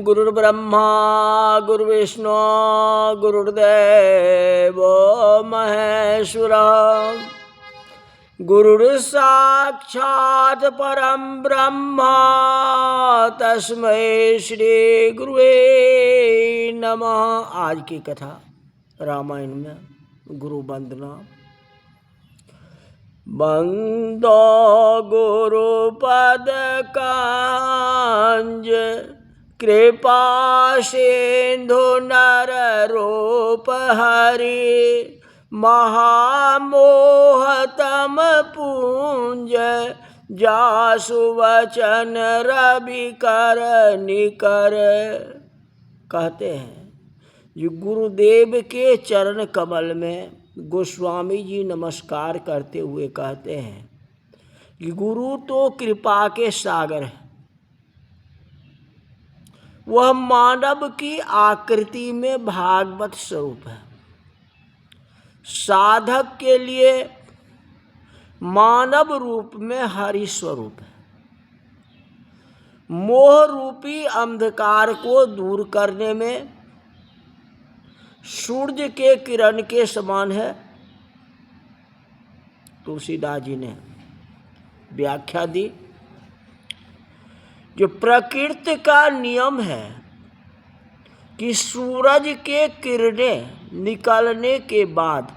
गुरुर्ब्रह्मा गुरुर्विष्णु गुरुर्देव महेश्वरः गुरुर्साक्षात् परं ब्रह्म तस्मै श्री गुरुवे नमः। आज की कथा रामायण में गुरु वंदना। बंदो गुरुपद कांज कृपा सिंधु नर रूप हरि महामोहतम पूंज जासु वचन रवि कर निकर। कहते हैं जो गुरुदेव के चरण कमल में गोस्वामी जी नमस्कार करते हुए कहते हैं कि गुरु तो कृपा के सागर है। वह मानव की आकृति में भागवत स्वरूप है। साधक के लिए मानव रूप में हरि स्वरूप है। मोह रूपी अंधकार को दूर करने में सूर्य के किरण के समान है। तुलसीदास जी ने व्याख्या दी। जो प्रकृति का नियम है कि सूरज के किरणें निकलने के बाद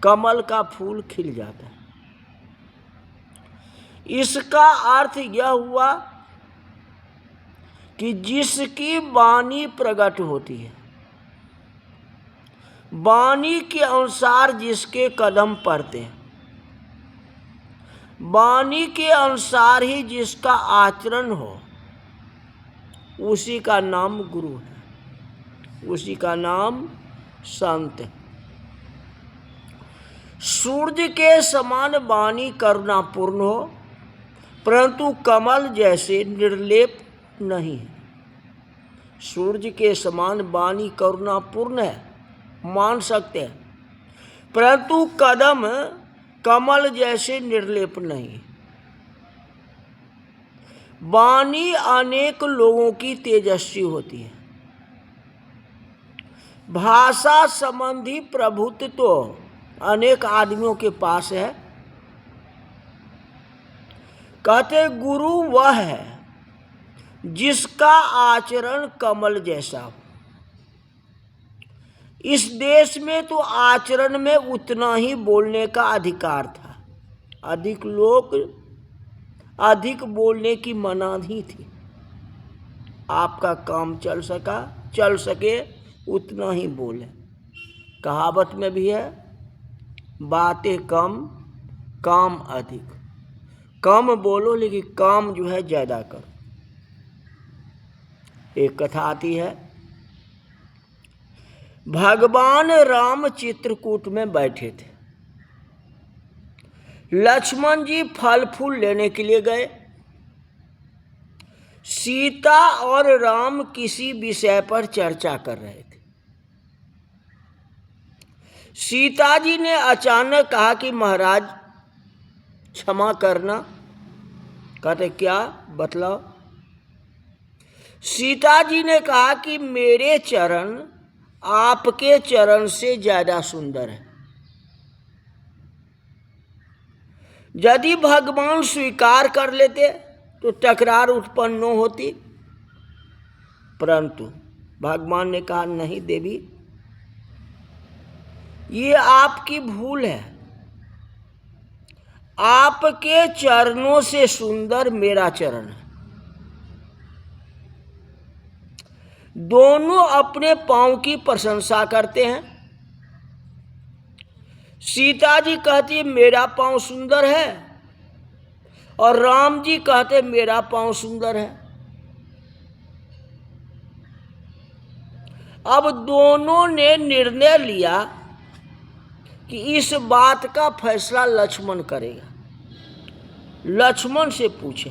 कमल का फूल खिल जाता है। इसका अर्थ यह हुआ कि जिसकी वाणी प्रकट होती है, वाणी के अनुसार जिसके कदम पड़ते हैं, वाणी के अनुसार ही जिसका आचरण हो, उसी का नाम गुरु है, उसी का नाम संत है। सूर्य के समान वाणी करुणापूर्ण हो, परंतु कमल जैसे निर्लेप नहीं है। सूर्य के समान वाणी करुणापूर्ण है, मान सकते हैं, परंतु कदम कमल जैसे निर्लेप नहीं। वाणी अनेक लोगों की तेजस्वी होती है। भाषा संबंधी प्रभुत्व तो अनेक आदमियों के पास है। कहते गुरु वह है जिसका आचरण कमल जैसा हो। इस देश में तो आचरण में उतना ही बोलने का अधिकार था। अधिक लोग अधिक बोलने की मनाही थी। आपका काम चल सके उतना ही बोले। कहावत में भी है, बातें कम काम अधिक। कम बोलो लेकिन काम जो है ज्यादा करो। एक कथा आती है, भगवान राम चित्रकूट में बैठे थे। लक्ष्मण जी फल फूल लेने के लिए गए। सीता और राम किसी विषय पर चर्चा कर रहे थे। सीता जी ने अचानक कहा कि महाराज क्षमा करना। कहते क्या, बतलाओ। सीता जी ने कहा कि मेरे चरण आपके चरण से ज्यादा सुंदर है। यदि भगवान स्वीकार कर लेते तो तकरार उत्पन्न न होती, परंतु भगवान ने कहा नहीं देवी, ये आपकी भूल है। आपके चरणों से सुंदर मेरा चरण है। दोनों अपने पांव की प्रशंसा करते हैं। सीता जी कहती मेरा पांव सुंदर है और राम जी कहते मेरा पांव सुंदर है। अब दोनों ने निर्णय लिया कि इस बात का फैसला लक्ष्मण करेगा। लक्ष्मण से पूछे,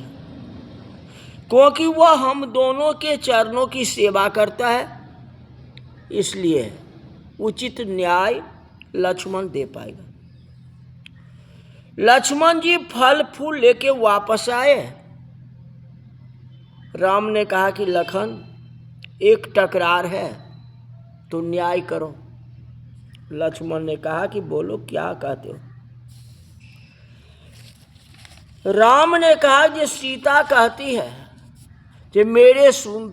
क्योंकि वह हम दोनों के चरणों की सेवा करता है, इसलिए उचित न्याय लक्ष्मण दे पाएगा। लक्ष्मण जी फल फूल लेके वापस आए। राम ने कहा कि लखन एक टकरार है तो न्याय करो। लक्ष्मण ने कहा कि बोलो क्या कहते हो। राम ने कहा कि सीता कहती है कि मेरे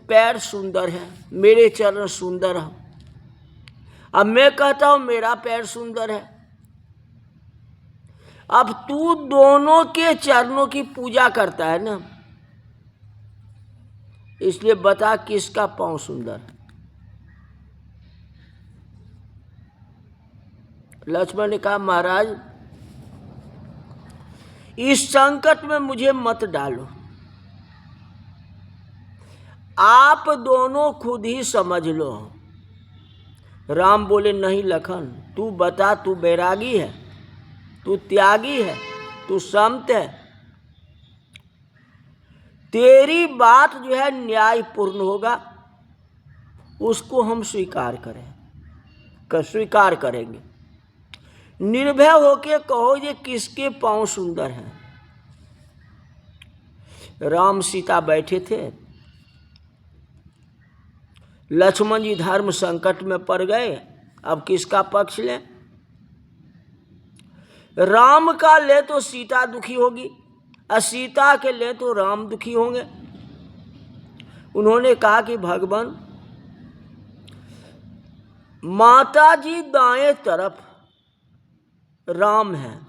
पैर सुंदर हैं, मेरे चरण सुंदर हैं। अब मैं कहता हूं मेरा पैर सुंदर है। अब तू दोनों के चरणों की पूजा करता है ना, इसलिए बता किसका पांव सुंदर है। लक्ष्मण ने कहा महाराज इस संकट में मुझे मत डालो, आप दोनों खुद ही समझ लो। राम बोले नहीं लखन, तू बता, तू बैरागी है, तू त्यागी है, तू संत है, तेरी बात जो है न्यायपूर्ण होगा, उसको हम स्वीकार करेंगे। निर्भय होके कहो ये किसके पांव सुंदर हैं। राम सीता बैठे थे, लक्ष्मण जी धर्म संकट में पड़ गए। अब किसका पक्ष लें? राम का ले तो सीता दुखी होगी, और सीता के ले तो राम दुखी होंगे। उन्होंने कहा कि भगवान माता जी दाएं तरफ राम है,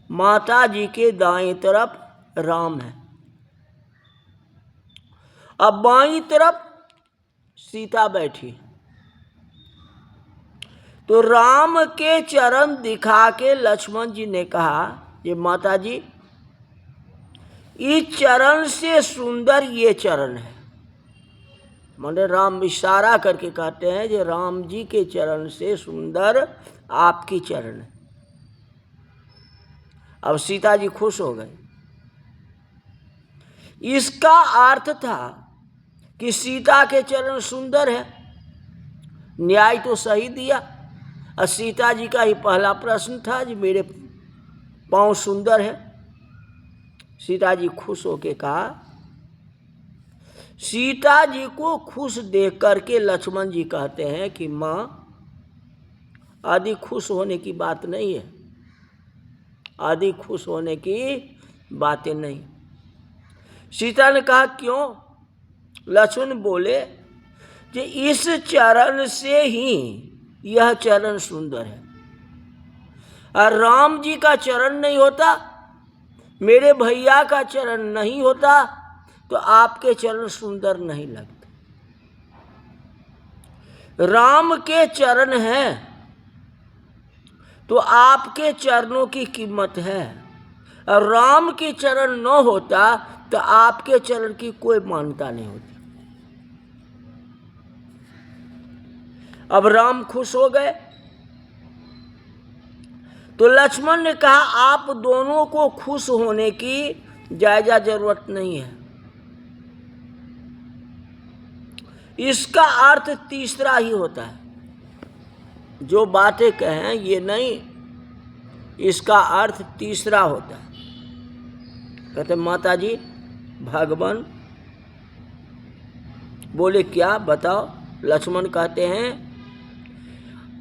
माता जी के दाएं तरफ राम है, अब बाईं तरफ सीता बैठी। तो राम के चरण दिखा के लक्ष्मण जी ने कहा ये माता जी इस चरण से सुंदर ये चरण है। माने राम इशारा करके कहते हैं कि राम जी के चरण से सुंदर आपकी चरण है। अब सीता जी खुश हो गई। इसका अर्थ था कि सीता के चरण सुंदर है, न्याय तो सही दिया। और सीता जी का ही पहला प्रश्न था कि मेरे पांव सुंदर है। सीता जी खुश होके कहा। सीता जी को खुश देख करके लक्ष्मण जी कहते हैं कि माँ आदि खुश होने की बात नहीं है, आदि खुश होने की बातें नहीं। सीता ने कहा क्यों? लक्ष्मण बोले कि इस चरण से ही यह चरण सुंदर है, और राम जी का चरण नहीं होता, मेरे भैया का चरण नहीं होता तो आपके चरण सुंदर नहीं लगते। राम के चरण हैं तो आपके चरणों की कीमत है, और राम के चरण न होता तो आपके चरण की कोई मान्यता नहीं होती। अब राम खुश हो गए। तो लक्ष्मण ने कहा आप दोनों को खुश होने की जायजा जरूरत नहीं है। इसका अर्थ तीसरा ही होता है। जो बातें कहें ये नहीं, इसका अर्थ तीसरा होता है। कहते माता जी भगवान बोले क्या बताओ। लक्ष्मण कहते हैं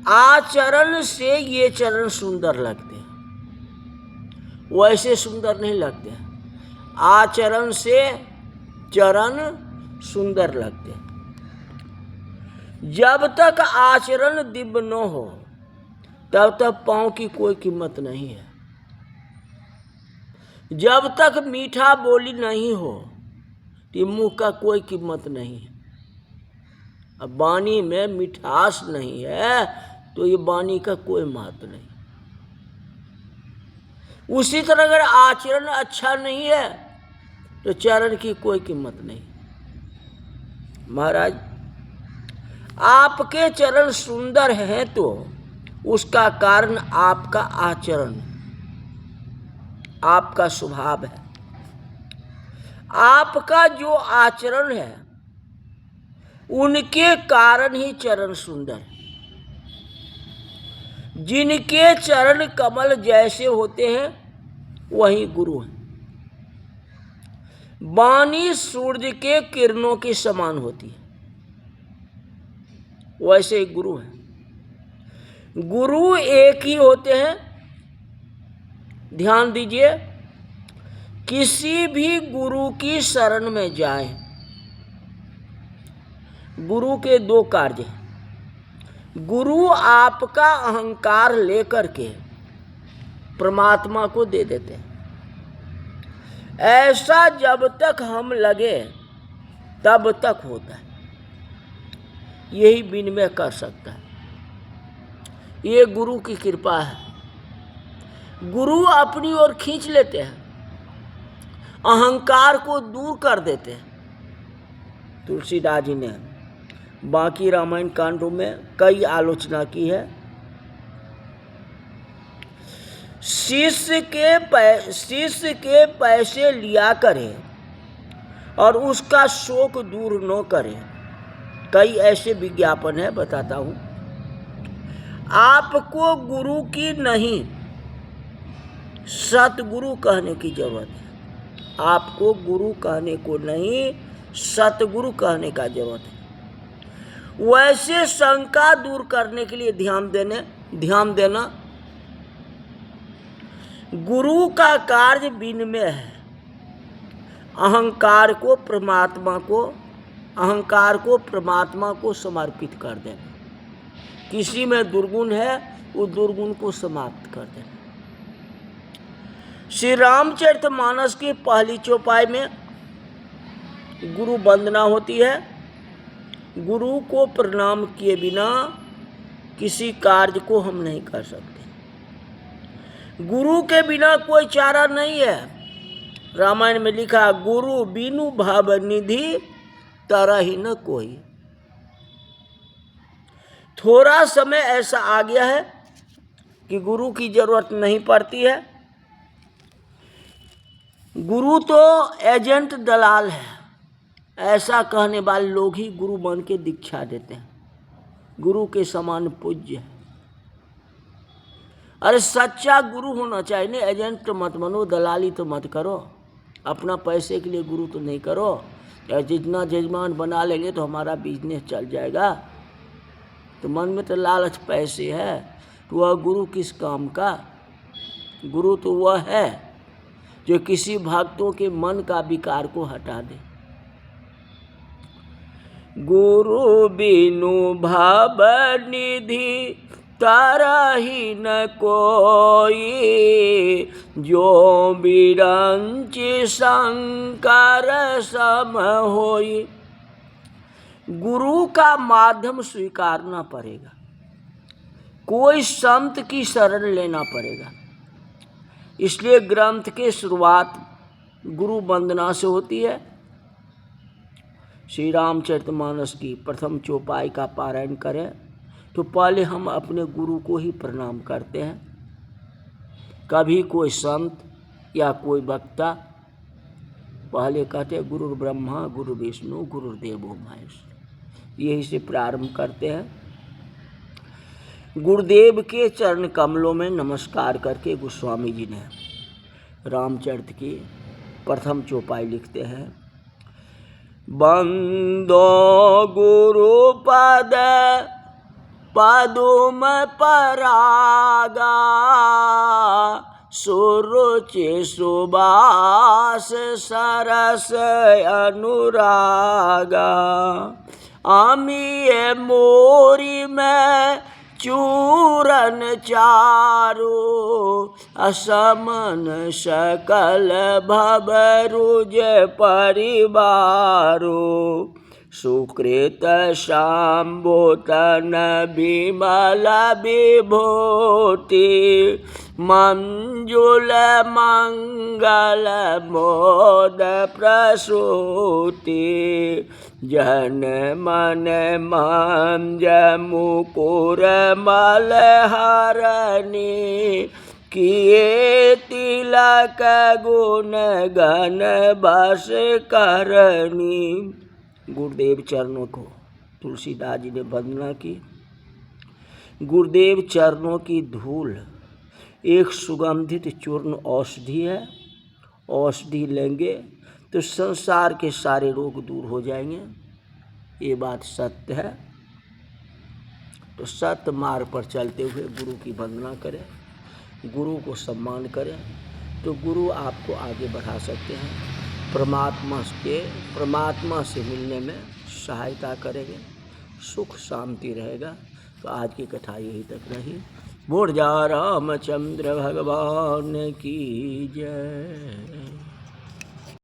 आचरण से ये चरण सुंदर लगते हैं, वैसे सुंदर नहीं लगते। आचरण से चरण सुंदर लगते हैं। जब तक आचरण दिव्य न हो तब तक पांव की कोई कीमत नहीं है। जब तक मीठा बोली नहीं हो तो मुंह का कोई कीमत नहीं है। अब वाणी में मिठास नहीं है तो ये वाणी का कोई महत्व नहीं। उसी तरह अगर आचरण अच्छा नहीं है तो चरण की कोई कीमत नहीं। महाराज आपके चरण सुंदर हैं तो उसका कारण आपका आचरण, आपका स्वभाव है। आपका जो आचरण है उनके कारण ही चरण सुंदर है। जिनके चरण कमल जैसे होते हैं वही गुरु हैं। वाणी सूर्य के किरणों के समान होती है। वैसे ही गुरु है। गुरु एक ही होते हैं। ध्यान दीजिए, किसी भी गुरु की शरण में जाए, गुरु के दो कार्य हैं। गुरु आपका अहंकार लेकर के परमात्मा को दे देते हैं। ऐसा जब तक हम लगे तब तक होता है, यही विनिमय कर सकता है। ये गुरु की कृपा है। गुरु अपनी ओर खींच लेते हैं, अहंकार को दूर कर देते हैं। तुलसीदास जी ने बाकी रामायण कांडों में कई आलोचना की है। शिष्य के पैसे लिया करे और उसका शोक दूर न करे। कई ऐसे विज्ञापन है, बताता हूं। आपको गुरु की नहीं, सतगुरु कहने की जरूरत है। आपको गुरु कहने को नहीं, सतगुरु कहने का जरूरत है। वैसे शंका दूर करने के लिए ध्यान देना। गुरु का कार्य विनिमय है। अहंकार को परमात्मा को समर्पित कर देना। किसी में दुर्गुण है, वो दुर्गुण को समाप्त कर देना। श्री रामचरितमानस की पहली चौपाई में गुरु वंदना होती है। गुरु को प्रणाम किए बिना किसी कार्य को हम नहीं कर सकते। गुरु के बिना कोई चारा नहीं है। रामायण में लिखा, गुरु बिनु भाव निधि तरहि न कोई। थोड़ा समय ऐसा आ गया है कि गुरु की जरूरत नहीं पड़ती है। गुरु तो एजेंट दलाल है, ऐसा कहने वाले लोग ही गुरु बन के दीक्षा देते हैं। गुरु के समान पूज्य है। अरे सच्चा गुरु होना चाहिए ना। एजेंट तो मत बनो, दलाली तो मत करो। अपना पैसे के लिए गुरु तो नहीं करो। या जितना जजमान बना लेंगे तो हमारा बिजनेस चल जाएगा, तो मन में तो लालच पैसे है, तो वह गुरु किस काम का? गुरु तो वह है जो किसी भक्तों के मन का विकार को हटा दे। गुरु बिनु भाव निधि तरहि न कोई, जो बिरंच शंकर सम होई। गुरु का माध्यम स्वीकारना पड़ेगा, कोई संत की शरण लेना पड़ेगा। इसलिए ग्रंथ के शुरुआत गुरु वंदना से होती है। श्री रामचरितमानस की प्रथम चौपाई का पारायण करें तो पहले हम अपने गुरु को ही प्रणाम करते हैं। कभी कोई संत या कोई वक्ता पहले कहते हैं गुरु ब्रह्मा गुरु विष्णु गुरुदेवो महेश्वर, यही से प्रारंभ करते हैं। गुरुदेव के चरण कमलों में नमस्कार करके गोस्वामी जी ने रामचरित की प्रथम चौपाई लिखते हैं। बंदो गुरु पद पदुम परागा, सुरुचि सुबास सरस अनुरागा। आमिये मोरी में चूरन चारो, असमन सकल भवरुज परिवारो। सुकृत शाम्भोतन विमल विभूति, मंजुल मंगल मोद प्रसूति। जन मन मंज मुकुर मलहरणी, किए तिलक गुण गण बस करनी। गुरुदेव चरणों को तुलसीदास जी ने वंदना की। गुरुदेव चरणों की धूल एक सुगंधित चूर्ण औषधि है। औषधि लेंगे तो संसार के सारे रोग दूर हो जाएंगे। ये बात सत्य है। तो सत्य मार्ग पर चलते हुए गुरु की वंदना करें, गुरु को सम्मान करें, तो गुरु आपको आगे बढ़ा सकते हैं, परमात्मा से मिलने में सहायता करेंगे, सुख शांति रहेगा। तो आज की कथा यही तक रही। बोल जा रामचंद्र भगवान की जय।